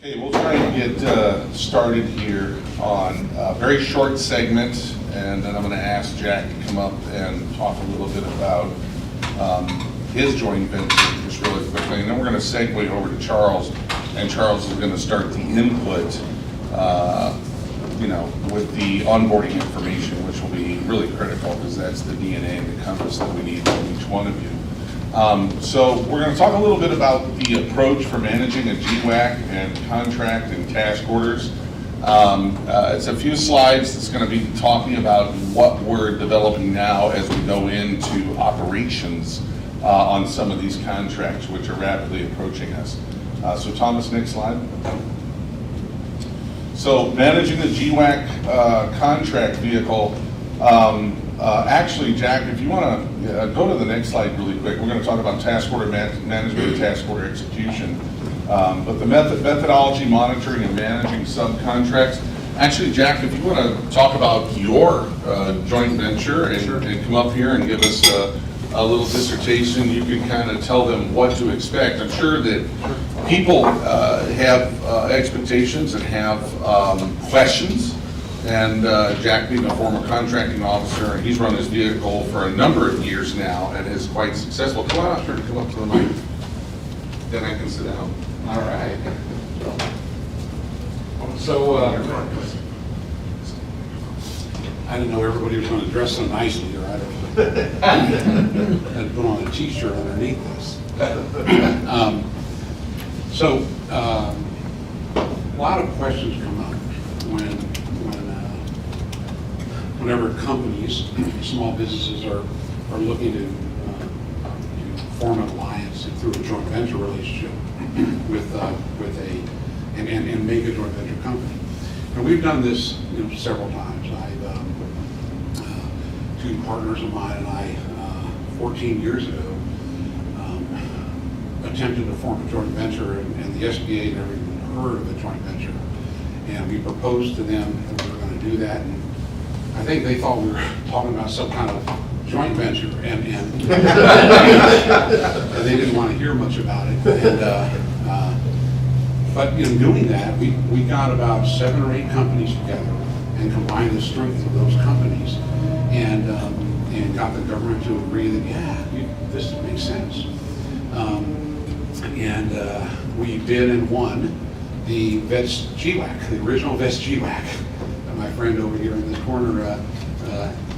Okay, we'll try and get started here on a very short segment, and then I'm going to ask Jack to come up and talk a little bit about his joint venture just really quickly, and then we're going to segue over to Charles, and Charles is going to start the input, with the onboarding information, which will be really critical because that's the DNA and the compass that we need from each one of you. So we're going to talk a little bit about the approach for managing a GWAC and contract and task orders. It's a few slides that's going to be talking about what we're developing now as we go into operations on some of these contracts, which are rapidly approaching us. So Thomas, next slide. So managing the GWAC contract vehicle. Actually, Jack, if you want to go to the next slide really quick, we're going to talk about task order management and task order execution. But the methodology, monitoring, and managing subcontracts. Actually, Jack, if you want to talk about your joint venture and come up here and give us a little dissertation, you can kind of tell them what to expect. I'm sure that people have expectations and have questions. And Jack, being a former contracting officer, he's run his vehicle for a number of years now and is quite successful. Come on up here to come up to the mic. Then I can sit down. All right. So, I didn't know everybody was going to dress so nicely, or I'd have put on a t-shirt underneath this. A lot of questions come up whenever companies, small businesses are looking to form an alliance through a joint venture relationship with and make a joint venture company. And we've done this several times. Two partners of mine and I, 14 years ago, attempted to form a joint venture, and the SBA never even heard of a joint venture. And we proposed to them that we were going to do that, and I think they thought we were talking about some kind of joint venture, and they didn't want to hear much about it. But in doing that, we got about 7 or 8 companies together and combined the strength of those companies, and got the government to agree that this makes sense. We bid and won the VETS GWAC, the original VETS GWAC. My friend over here in this corner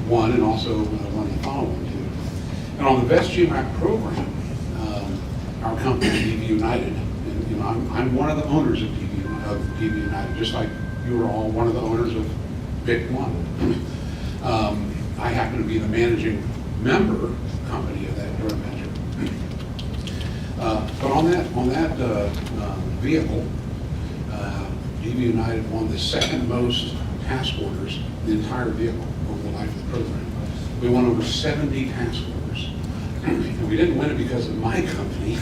won, and also won the following two. And on the VETS GWAC program, our company, DV United, and I'm one of the owners of DV United, just like you were all one of the owners of BIC One. I happen to be the managing member company of that joint venture. But on that vehicle, DV United won the second most task orders in the entire vehicle over the life of the program. We won over 70 task orders. And we didn't win it because of my company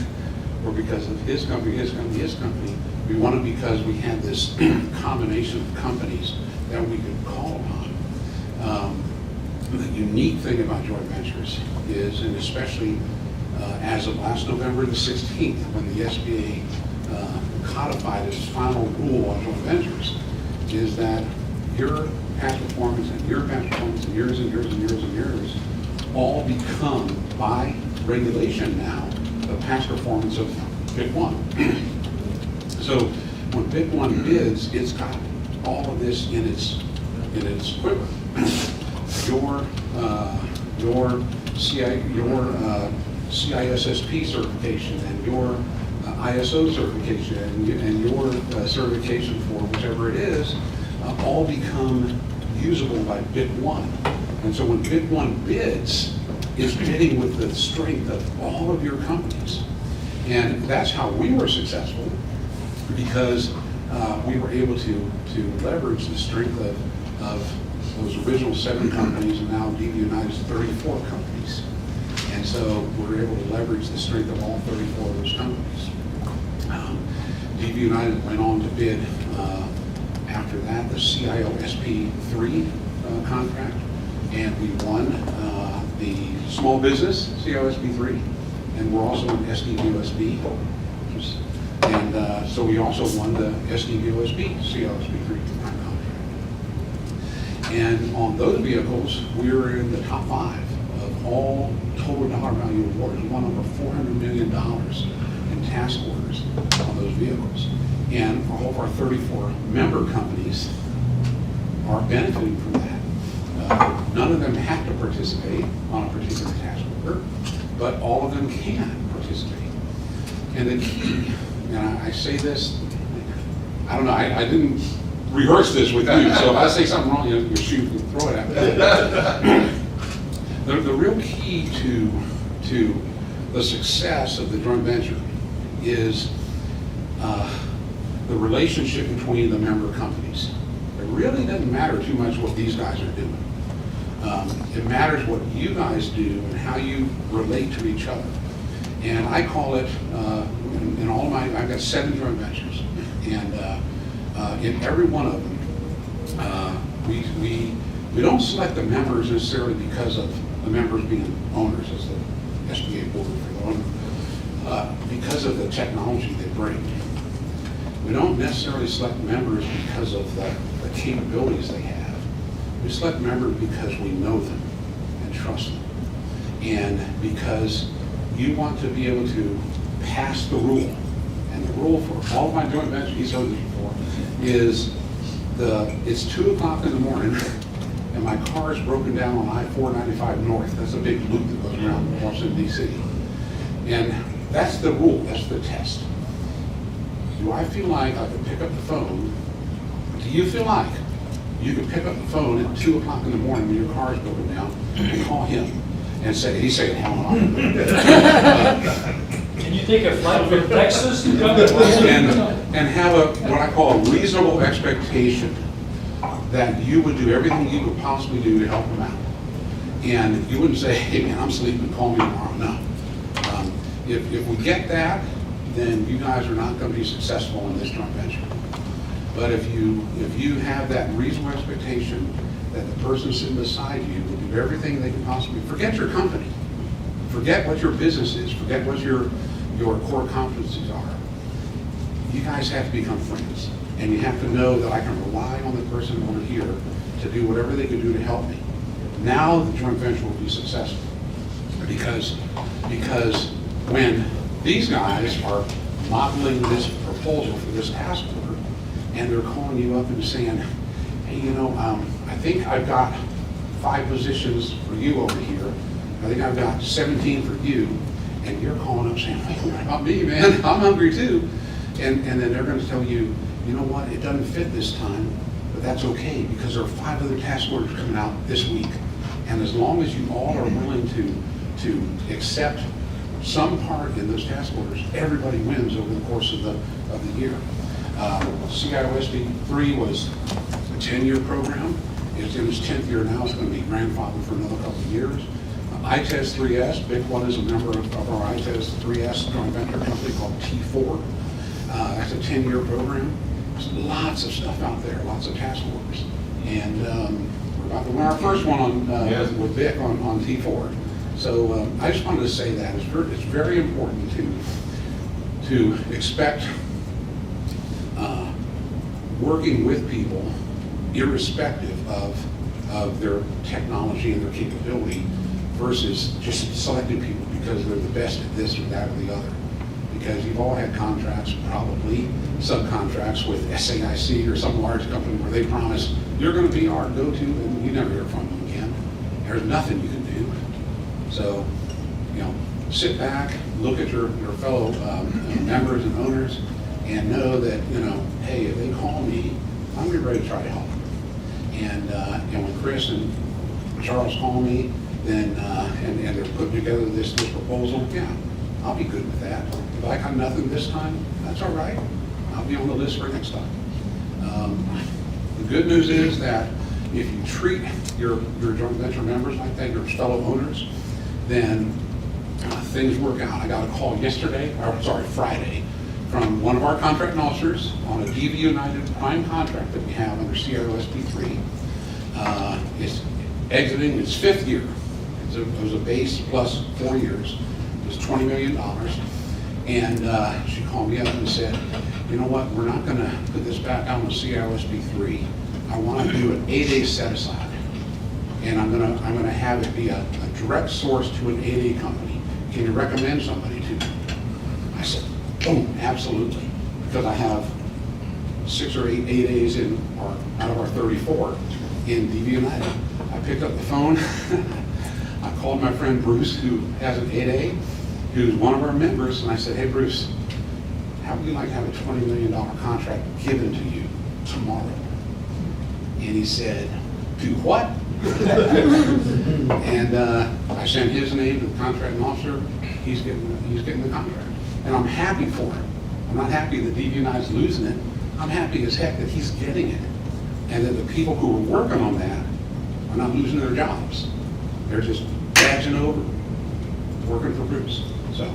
or because of his company, his company, his company. We won it because we had this combination of companies that we could call upon. The unique thing about joint ventures is, and especially as of last November the 16th, when the SBA codified its final rule on joint ventures, is that your past performance and your past performance and yours and yours and yours and yours all become, by regulation now, the past performance of BIC One. So when BIC One bids, it's got all of this in its quiver. Your CISSP certification and your ISO certification and your certification for whichever it is, all become usable by BIC One. And so when BIC One bids, it's bidding with the strength of all of your companies. And that's how we were successful, because we were able to leverage the strength of those original 7 companies, and now DV United's 34 companies. And so we're able to leverage the strength of all 34 of those companies. DV United went on to bid after that the CIO-SP 3 contract, and we won the small business CIO-SP 3, and we're also in SDUSB, which is And so we also won the SDVOSB, CLSP 3 prime contract. And on those vehicles, we were in the top 5 of all total dollar value awards. We won over $400 million in task orders on those vehicles. And all of our 34 member companies are benefiting from that. None of them have to participate on a particular task order, but all of them can participate. And the key, and I say this, I don't know, I didn't rehearse this with you, so if I say something wrong, you shoot and throw it at me. The real key to the success of the joint venture is the relationship between the member companies. It really doesn't matter too much what these guys are doing. It matters what you guys do and how you relate to each other. And I call it, in all my, I've got 7 joint ventures, and in every one of them, we don't select the members necessarily because of the members being owners, as the SBA board for the owner, because of the technology they bring. We don't necessarily select members because of the capabilities they have. We select members because we know them and trust them. And because you want to be able to pass the rule. And the rule for all of my joint ventures, he's heard this before, is it's 2 o'clock in the morning and my car is broken down on I-495 North. That's a big loop that goes around Washington, D.C. And that's the rule, that's the test. Do I feel like I could pick up the phone? Do you feel like you could pick up the phone at 2 o'clock in the morning when your car is broken down and call him and say, he's saying, hell no. Can you take a flight from Texas to come? And have what I call a reasonable expectation that you would do everything you could possibly do to help him out. And you wouldn't say, hey man, I'm sleeping, call me tomorrow. No. If we get that, then you guys are not going to be successful in this joint venture. But if you have that reasonable expectation that the person sitting beside you will do everything they can possibly, forget your company, forget what your business is, forget what your core competencies are. You guys have to become friends. And you have to know that I can rely on the person over here to do whatever they can do to help me. Now the joint venture will be successful. Because when these guys are modeling this proposal for this task order, and they're calling you up and saying, hey, I think I've got 5 positions for you over here. I think I've got 17 for you. And you're calling up saying, hey, what about me, man? I'm hungry too. And then they're going to tell you, you know what, it doesn't fit this time, but that's okay because there are 5 other task orders coming out this week. And as long as you all are willing to accept some part in those task orders, everybody wins over the course of the year. CIOSD 3 was a 10-year program. It's in its 10th year now. It's going to be grandfathered for another couple of years. ITES 3S, Big One is a member of our ITES 3S joint venture company called T4. That's a 10-year program. There's lots of stuff out there, lots of task orders. And we're about to win our first one on, with Vic on T4. So I just wanted to say that it's very important to expect working with people irrespective of their technology and their capability versus just selecting people because they're the best at this or that or the other. Because you've all had contracts, probably subcontracts with SAIC or some large company where they promise you're going to be our go-to, and you never hear from them again. There's nothing you can do. So, sit back, look at your fellow members and owners, and know that hey, if they call me, I'm going to be ready to try to help them. And when Chris and Charles call me, then and they're putting together this proposal, yeah, I'll be good with that. If I got nothing this time, that's all right. I'll be on the list for next time. The good news is that if you treat your joint venture members like that, your fellow owners, then things work out. I got a call Friday, from one of our contracting officers on a DV United prime contract that we have under CROSP 3. It's exiting its 5th year. It was a base plus 4 years. It was $20 million. And she called me up and said, you know what, we're not gonna put this back on the CIOSB 3. I wanna do an 8A set aside. And I'm gonna have it be a direct source to an 8A company. Can you recommend somebody to me? I said, oh, absolutely. Because I have 6 or 8 8As out of our 34 in DV United. I picked up the phone. I called my friend Bruce, who has an 8A, who's one of our members, and I said, hey, Bruce, how would you like to have a $20 million contract given to you tomorrow? And he said, do what? And I sent his name to the contracting officer. He's getting the contract. And I'm happy for him. I'm not happy that DV United's losing it. I'm happy as heck that he's getting it. And that the people who are working on that are not losing their jobs. They're just badging over, working for Bruce. So,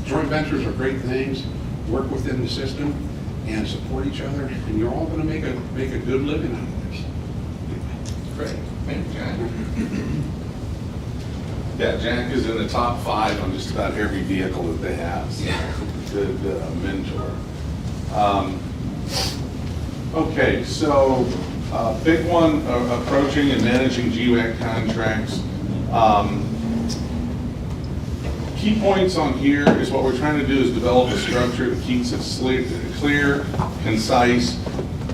joint ventures are great things. Work within the system and support each other, and you're all going to make a good living out of this. Great. Thank you, Jack. Yeah, Jack is in the top 5 on just about every vehicle that they have. So good mentor. Okay, so big one approaching and managing GWAC contracts. Key points on here is what we're trying to do is develop a structure that keeps it clear, concise,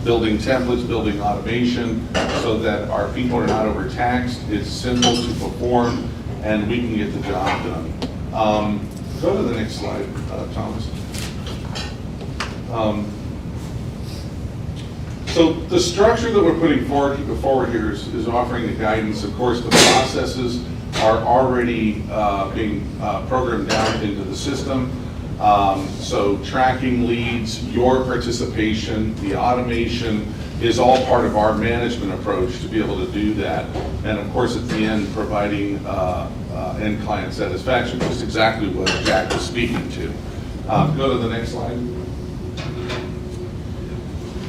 building templates, building automation, so that our people are not overtaxed, it's simple to perform, and we can get the job done. Go to the next slide, Thomas. So the structure that we're putting forward here is offering the guidance. Of course, the processes are already being programmed down into the system. So tracking leads, your participation, the automation is all part of our management approach to be able to do that. And of course, at the end, providing end client satisfaction, which is exactly what Jack was speaking to. Go to the next slide.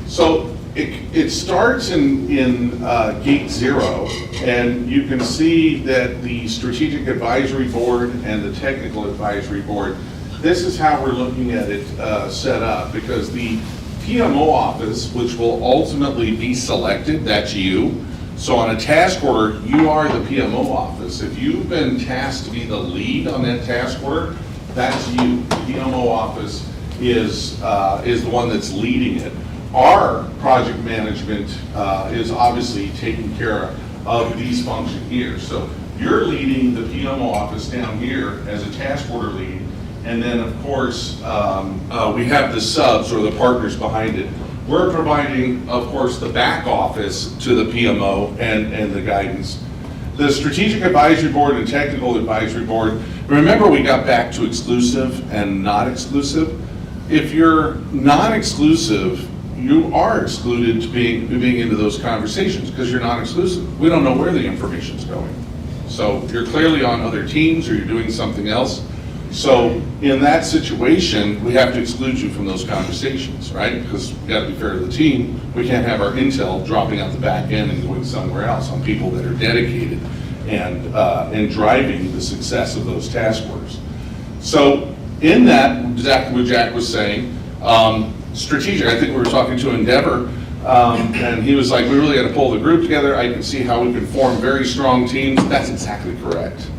So it starts in gate 0, and you can see that the strategic advisory board and the technical advisory board, this is how we're looking at it set up, because the PMO office, which will ultimately be selected, that's you. So on a task order, you are the PMO office. If you've been tasked to be the lead on that task order, that's you. The PMO office is the one that's leading it. Our project management is obviously taking care of these functions here. So you're leading the PMO office down here as a task order lead, and then of course we have the subs or the partners behind it. We're providing, of course, the back office to the PMO and the guidance. The strategic advisory board and technical advisory board, remember we got back to exclusive and not exclusive. If you're non-exclusive, you are excluded to being into those conversations because you're non-exclusive. We don't know where the information's going. So you're clearly on other teams or you're doing something else. So in that situation, we have to exclude you from those conversations, right? Because we got to be fair to the team. We can't have our intel dropping out the back end and going somewhere else on people that are dedicated and driving the success of those task orders. So in that, exactly what Jack was saying, strategic, I think we were talking to Endeavor, and he was like, we really got to pull the group together. I can see how we can form very strong teams. That's exactly correct.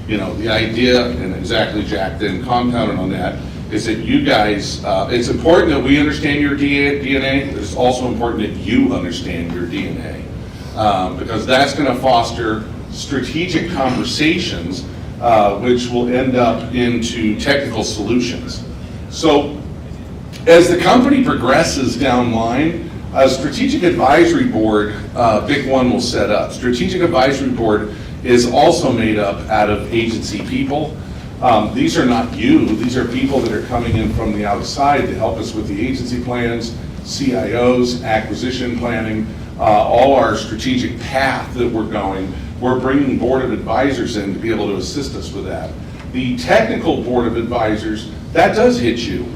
You know, the idea, and exactly Jack then compounded on that, is that you guys, it's important that we understand your DNA, but it's also important that you understand your DNA. Because that's going to foster strategic conversations, which will end up into technical solutions. So, as the company progresses down line, a strategic advisory board, big one will set up. Strategic advisory board is also made up out of agency people. These are not you, these are people that are coming in from the outside to help us with the agency plans, CIOs, acquisition planning, all our strategic path that we're going. We're bringing board of advisors in to be able to assist us with that. The technical board of advisors, that does hit you.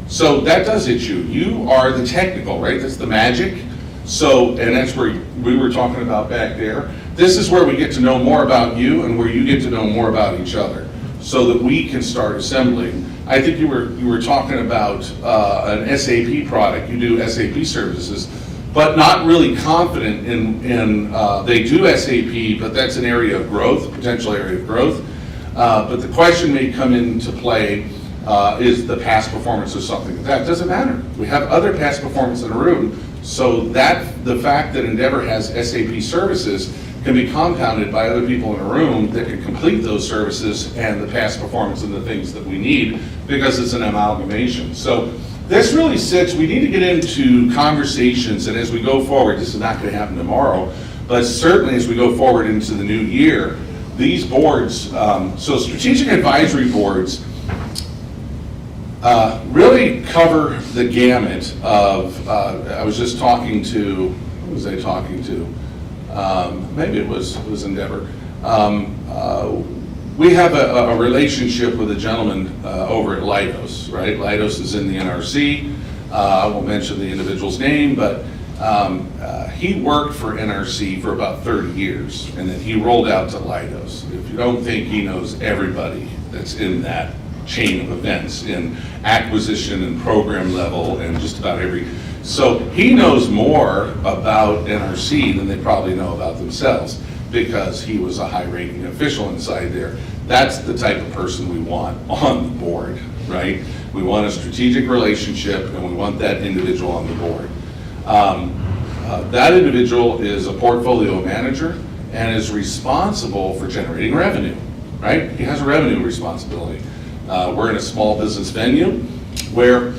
So that does hit you. You are the technical, right? That's the magic. So, and that's where we were talking about back there. This is where we get to know more about you and where you get to know more about each other. so that we can start assembling. I think you were talking about an SAP product. You do SAP services, but not really confident in they do SAP, but that's an area of growth, potential area of growth. But the question may come into play, is the past performance of something. That doesn't matter. We have other past performance in a room, so that the fact that Endeavor has SAP services can be compounded by other people in a room that can complete those services and the past performance and the things that we need, because it's an amalgamation. So this really sits, we need to get into conversations, and as we go forward, this is not going to happen tomorrow, but certainly as we go forward into the new year, these boards, so strategic advisory boards, really cover the gamut of, I was just talking to, who was I talking to? Maybe it was Endeavor. We have a relationship with a gentleman over at Leidos, right? Leidos is in the NRC. I won't mention the individual's name, but he worked for NRC for about 30 years, and then he rolled out to Leidos. If you don't think he knows everybody that's in that chain of events in acquisition and program level and just about every, so he knows more about NRC than they probably know about themselves, because he was a high-ranking official inside there. That's the type of person we want on the board, right? We want a strategic relationship, and we want that individual on the board. That individual is a portfolio manager and is responsible for generating revenue, right? He has a revenue responsibility. We're in a small business venue where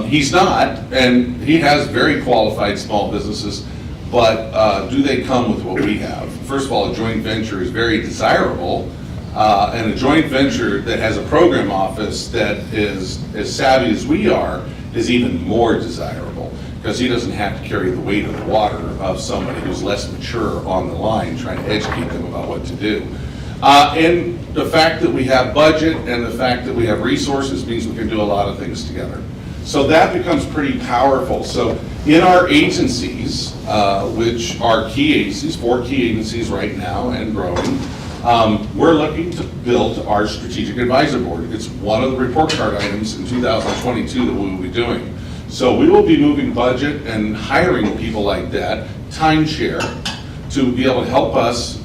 he's not, and he has very qualified small businesses, but do they come with what we have? First of all, a joint venture is very desirable, and a joint venture that has a program office that is as savvy as we are is even more desirable, because he doesn't have to carry the weight of the water of somebody who's less mature on the line trying to educate them about what to do. And the fact that we have budget and the fact that we have resources means we can do a lot of things together. So that becomes pretty powerful. So in our agencies, which are key agencies, 4 key agencies right now and growing, we're looking to build our strategic advisor board. It's one of the report card items in 2022 that we will be doing. So we will be moving budget and hiring people like that, timeshare, to be able to help us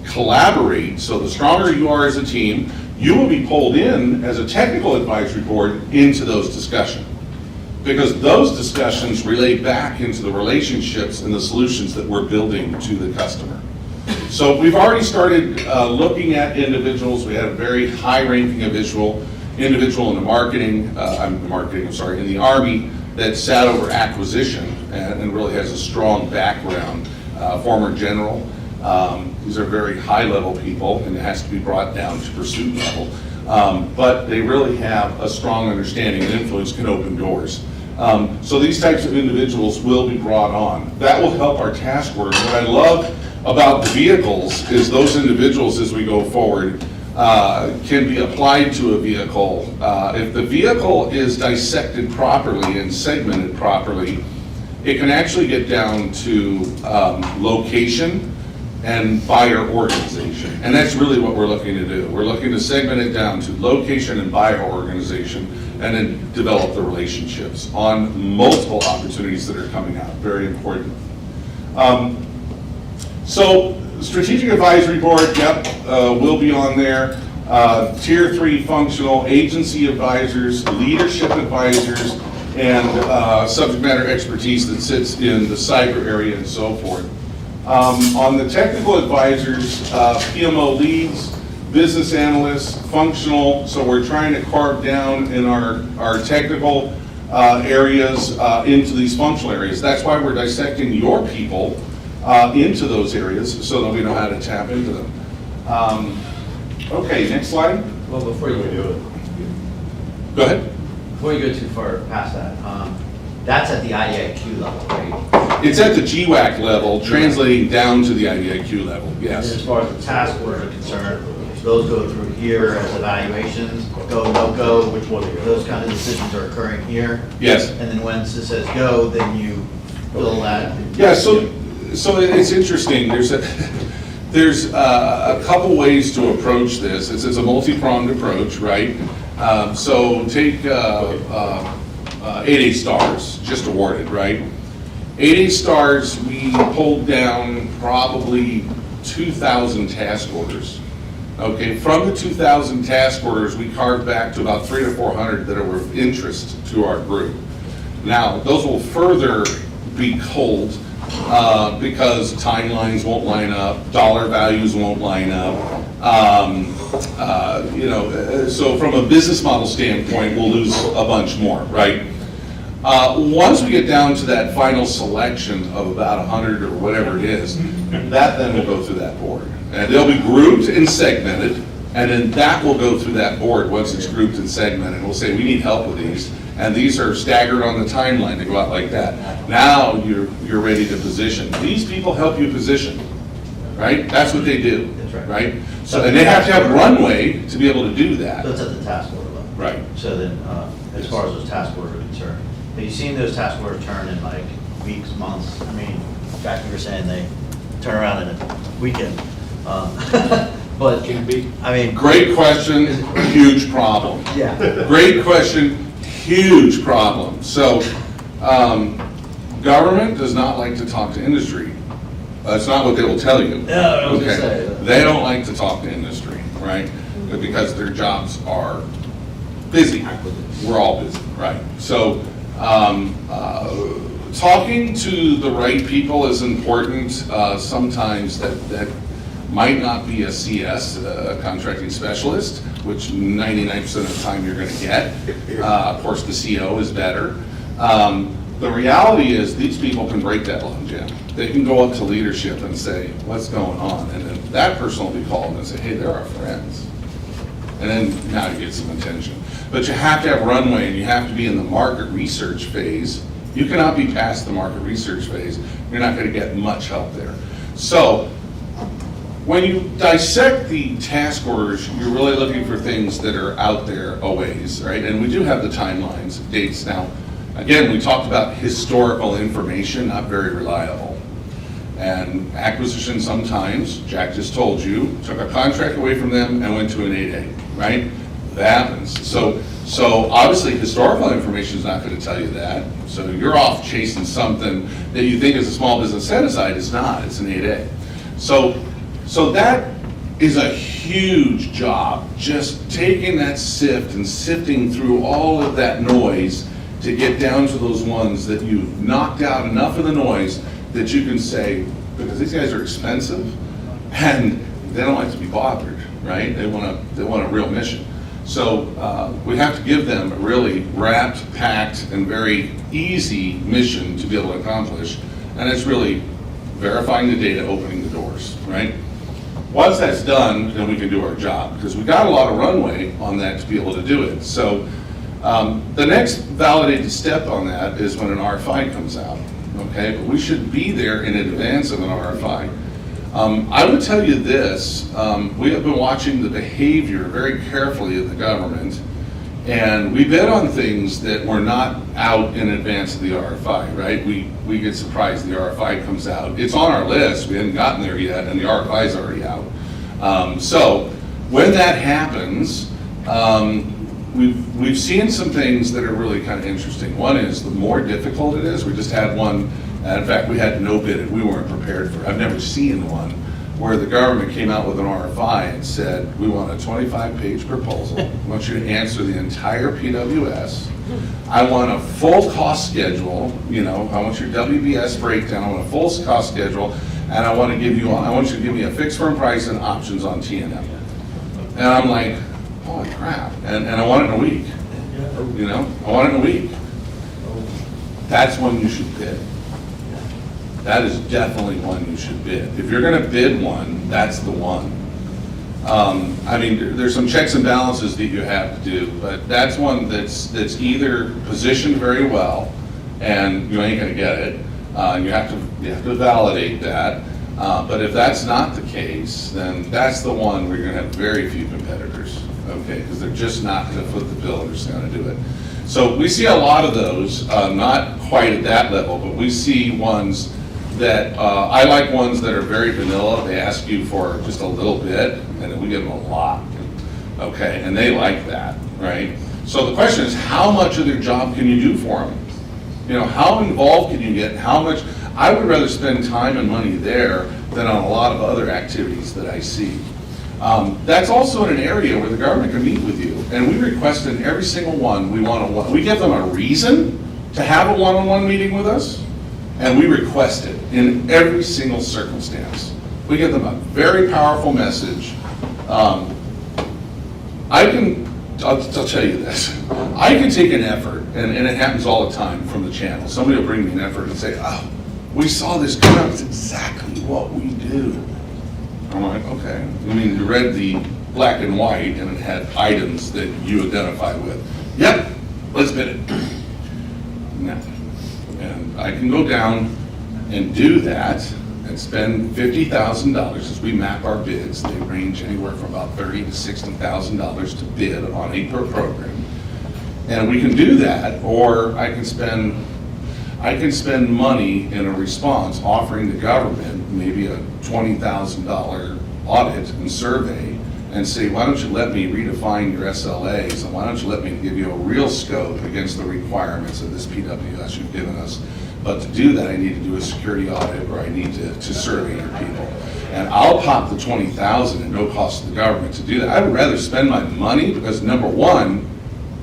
collaborate. So the stronger you are as a team, you will be pulled in as a technical advisory board into those discussions, because those discussions relate back into the relationships and the solutions that we're building to the customer. So we've already started looking at individuals. We had a very high-ranking individual in the marketing, in the Army, that sat over acquisition and really has a strong background, former general. These are very high-level people, and it has to be brought down to pursuit level. But they really have a strong understanding, and influence can open doors. So these types of individuals will be brought on. That will help our task order. What I love about the vehicles is those individuals, as we go forward, can be applied to a vehicle. If the vehicle is dissected properly and segmented properly, it can actually get down to location and buyer organization. And that's really what we're looking to do. We're looking to segment it down to location and buyer organization, and then develop the relationships on multiple opportunities that are coming out. Very important. So strategic advisory board, yep, will be on there. Tier 3 functional agency advisors, leadership advisors, and subject matter expertise that sits in the cyber area and so forth. On the technical advisors, PMO leads, business analysts, functional, so we're trying to carve down in our technical areas into these functional areas. That's why we're dissecting your people into those areas, so that we know how to tap into them. Okay, next slide. Well, before you do it, Go ahead. before you go too far past that, that's at the IDIQ level, right? It's at the GWAC level, translating down to the IDIQ level, And yes. as far as the task orders are concerned, those go through here as evaluations, go, no go, which one, those kind of decisions are occurring here. Yes. And then when it says go, then you fill that. Yeah, so it's interesting. there's a couple ways to approach this. It's a multi-pronged approach, right? So take 8A stars, just awarded, right? 8A stars, we pulled down probably 2,000 task orders. Okay, from the 2,000 task orders, we carved back to about 300 to 400 that were of interest to our group. Now, those will further be culled because timelines won't line up, dollar values won't line up. So from a business model standpoint, we'll lose a bunch more, right? Once we get down to that final selection of about 100 or whatever it is, that then will go through that board. And they'll be grouped and segmented, and then that will go through that board once it's grouped and segmented. We'll say, we need help with these, and these are staggered on the timeline to go out like that. Now you're ready to position. These people help you position, right? That's what they do, That's right. right? So, and they have to have runway to be able to do that. So it's at the task order level. Right. So then, as far as those task orders are concerned, have you seen those task orders turn in like weeks, months? I mean, Jack, you were saying they turn around in a weekend. But, Can be. I mean. Great question, huge problem. Yeah. Great question, huge problem. So, government does not like to talk to industry. That's not what they will tell you. Yeah, I was gonna Okay? say. They don't like to talk to industry, right? Because their jobs are busy. We're all busy, right? So, talking to the right people is important. Sometimes that might not be a CS, a contracting specialist, which 99% of the time you're going to get. Of course, the CO is better. The reality is these people can break that logjam. They can go up to leadership and say, what's going on? And then that person will be called and say, hey, they're our friends. And then now you get some attention. But you have to have runway, and you have to be in the market research phase. You cannot be past the market research phase. You're not going to get much help there. So when you dissect the task orders, you're really looking for things that are out there a ways, right? And we do have the timelines, dates now. Again, we talked about historical information, not very reliable. And acquisition sometimes, Jack just told you, took a contract away from them and went to an 8A, right? That happens. So obviously historical information is not going to tell you that. So you're off chasing something that you think is a small business set aside. It's not, it's an 8A. So that is a huge job, just taking that sift and sifting through all of that noise to get down to those ones that you've knocked out enough of the noise that you can say, because these guys are expensive and they don't like to be bothered, right? They want a real mission. So we have to give them a really wrapped, packed, and very easy mission to be able to accomplish. And it's really verifying the data, opening the doors, right? Once that's done, then we can do our job, because we got a lot of runway on that to be able to do it. So the next validated step on that is when an RFI comes out, okay? But we should be there in advance of an RFI. I would tell you this, we have been watching the behavior very carefully of the government, and we bid on things that were not out in advance of the RFI, right? We get surprised the RFI comes out. It's on our list, we haven't gotten there yet, and the RFI is already out. So when that happens, we've seen some things that are really kind of interesting. One is the more difficult it is, we just had one, in fact, we had no bid, we weren't prepared for it. I've never seen one where the government came out with an RFI and said, we want a 25-page proposal. I want you to answer the entire PWS. I want a full cost schedule, I want your WBS breakdown, I want a full cost schedule, and I want you to give me a fixed firm price and options on T&M. And I'm like, holy crap, and I want it in a week, I want it in a week. That's when you should bid. That is definitely one you should bid. If you're gonna bid one, that's the one. I mean, there's some checks and balances that you have to do, but that's one that's either positioned very well, and you ain't gonna get it. You have to validate that. But if that's not the case, then that's the one where you're gonna have very few competitors, okay? Because they're just not gonna foot the bill, they're just gonna do it. So we see a lot of those, not quite at that level, but we see ones that, I like ones that are very vanilla. They ask you for just a little bit, and then we give them a lot. Okay, and they like that, right? So the question is, how much of their job can you do for them? You know, how involved can you get? How much? I would rather spend time and money there than on a lot of other activities that I see. That's also in an area where the government can meet with you, and we request in every single one we give them a reason to have a one-on-one meeting with us, and we request it in every single circumstance. We give them a very powerful message. I'll tell you this. I can take an effort, and it happens all the time from the channel. Somebody will bring me an effort and say, oh, we saw this come out. It's exactly what we do. I'm like, okay. I mean, you read the black and white, and it had items that you identify with. Yep, let's bid it. No. And I can go down and do that and spend $50,000 as we map our bids. They range anywhere from about $30,000 to $60,000 to bid on a per program. And we can do that, or I can spend money in a response offering the government maybe a $20,000 audit and survey and say, why don't you let me redefine your SLAs, and why don't you let me give you a real scope against the requirements of this PWS you've given us. But to do that, I need to do a security audit, or I need to survey your people. And I'll pop the $20,000 at no cost to the government to do that. I would rather spend my money because, number one,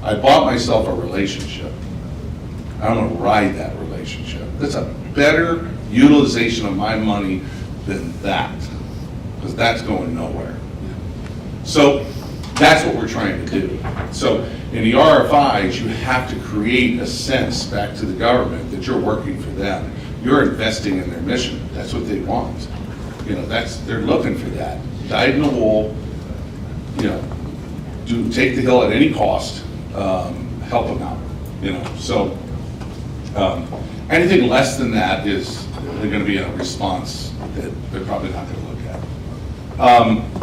I bought myself a relationship. I'm going to ride that relationship. That's a better utilization of my money than that, because that's going nowhere. So that's what we're trying to do. So in the RFIs, you have to create a sense back to the government that you're working for them. You're investing in their mission. That's what they want. You know, they're looking for that. Dyed in the wool, you know, take the hill at any cost, help them out, you know. So anything less than that is going to be a response that they're probably not going to look at.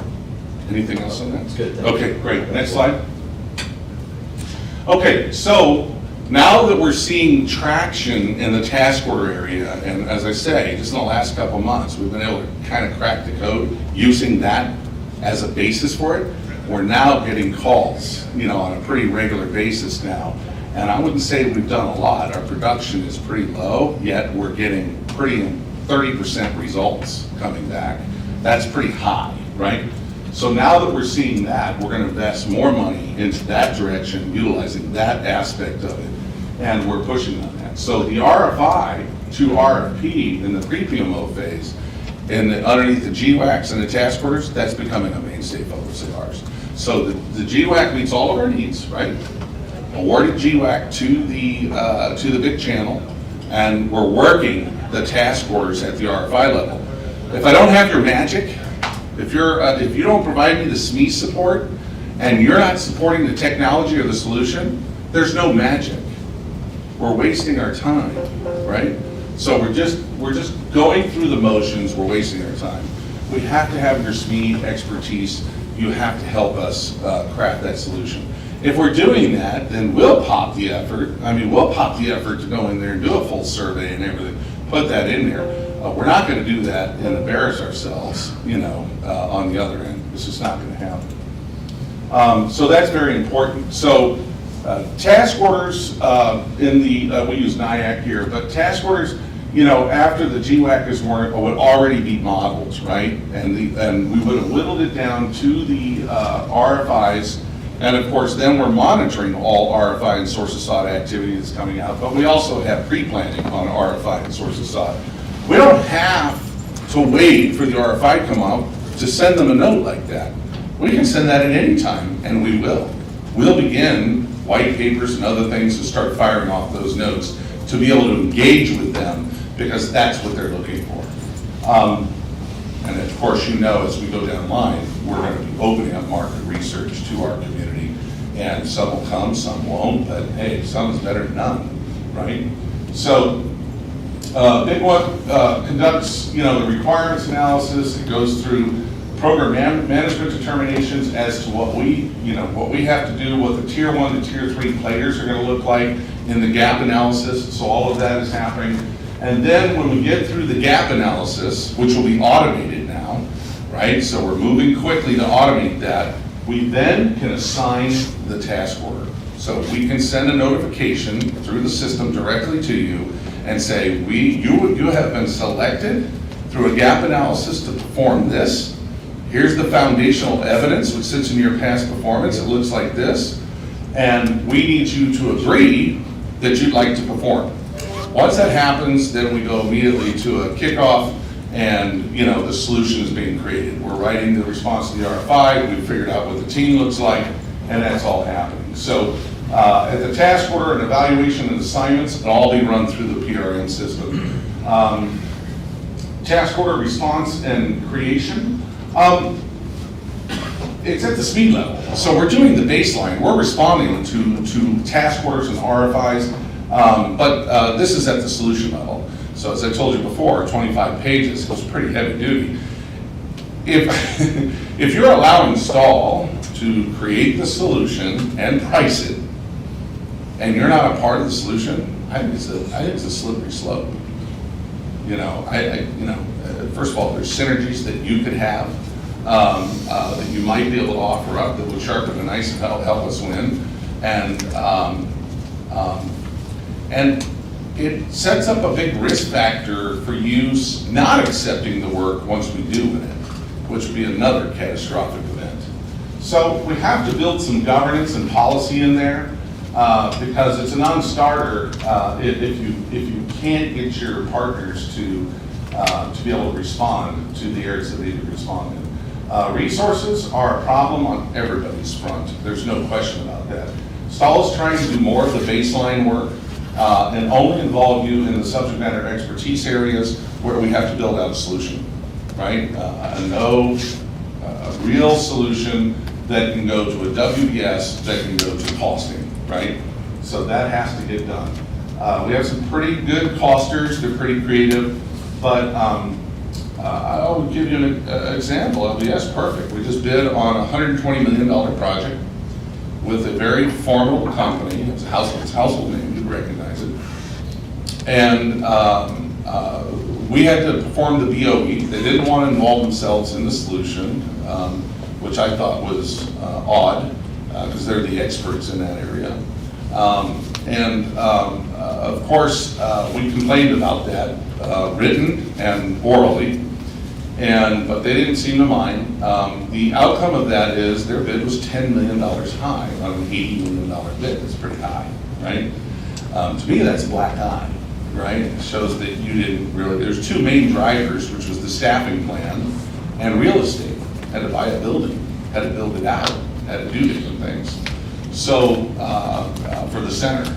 Anything else on that? Good. Okay, great. Next slide. Okay, so now that we're seeing traction in the task order area, and as I say, just in the last couple of months, we've been able to kind of crack the code using that as a basis for it. We're now getting calls, you know, on a pretty regular basis now. And I wouldn't say we've done a lot. Our production is pretty low, yet we're getting pretty 30% results coming back. That's pretty high, right? So now that we're seeing that, we're going to invest more money into that direction, utilizing that aspect of it, and we're pushing on that. So the RFI to RFP in the pre-PMO phase, and underneath the GWACs and the task orders, that's becoming a mainstay focus of ours. So the GWAC meets all of our needs, right? Awarded GWAC to the big channel, and we're working the task orders at the RFI level. If I don't have your magic, if you don't provide me the SME support, and you're not supporting the technology or the solution, there's no magic. We're wasting our time, right? So we're just going through the motions. We're wasting our time. We have to have your SME expertise. You have to help us craft that solution. If we're doing that, then we'll pop the effort. I mean, we'll pop the effort to go in there and do a full survey and everything, put that in there. We're not going to do that and embarrass ourselves, you know, on the other end. This is not going to happen. So that's very important. So task orders we use NIAC here, but task orders, you know, after the GWAC would already be modeled, right? And we would have whittled it down to the RFIs. And of course, then we're monitoring all RFI and source of SOT activity that's coming out, but we also have pre-planning on RFI and source of SOT. We don't have to wait for the RFI to come out to send them a note like that. We can send that at any time, and we will. We'll begin white papers and other things to start firing off those notes to be able to engage with them, because that's what they're looking for. And of course, you know, as we go down the line, we're going to be opening up market research to our community, and some will come, some won't, but hey, some is better than none, right? So Big One conducts, you know, the requirements analysis. It goes through program management determinations as to what we have to do, what the tier 1 to tier 3 players are going to look like in the gap analysis. So all of that is happening. And then when we get through the gap analysis, which will be automated now, right? So we're moving quickly to automate that. We then can assign the task order. So we can send a notification through the system directly to you and say, you have been selected through a gap analysis to perform this. Here's the foundational evidence which sits in your past performance. It looks like this. And we need you to agree that you'd like to perform. Once that happens, then we go immediately to a kickoff, and the solution is being created. We're writing the response to the RFI, we've figured out what the team looks like, and that's all happening. So at the task order and evaluation and assignments, it'll all be run through the PRM system. Task order response and creation. It's at the speed level. So we're doing the baseline. We're responding to task orders and RFIs, but this is at the solution level. So as I told you before, 25 pages was pretty heavy duty. If you're allowing STAHL to create the solution and price it, and you're not a part of the solution, I think it's a slippery slope. First of all, there's synergies that you could have that you might be able to offer up that would sharpen the knife and help us win, and it sets up a big risk factor for you not accepting the work once we do win it, which would be another catastrophic event. So we have to build some governance and policy in there because it's a non-starter if you can't get your partners to be able to respond to the areas that they need to respond in. Resources are a problem on everybody's front. There's no question about that. STAHL is trying to do more of the baseline work and only involve you in the subject matter expertise areas where we have to build out a solution, right? A real solution that can go to a WBS, that can go to costing, right? So that has to get done. We have some pretty good costers, they're pretty creative, but I'll give you an example. LBS, perfect. We just bid on a $120 million project with a very formidable company. It's a household name, you'd recognize it. And we had to perform the BOE. They didn't want to involve themselves in the solution, which I thought was odd, because they're the experts in that area. Of course, we complained about that, written and orally, but they didn't seem to mind. The outcome of that is their bid was $10 million high on an $80 million bid. That's pretty high, right? To me, that's a black eye, right? It shows that you didn't really, there's two main drivers, which was the staffing plan and real estate. Had to buy a building, had to build it out, had to do different things. So, for the center.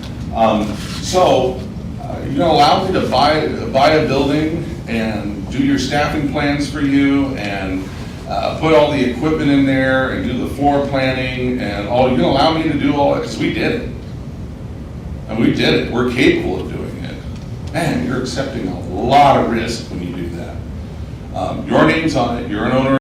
You're gonna allow me to buy a building and do your staffing plans for you and put all the equipment in there and do the floor planning and all. You're gonna allow me to do all that, because we did it. And we did it, we're capable of doing it. Man, you're accepting a lot of risk when you do that. Your name's on it, you're an owner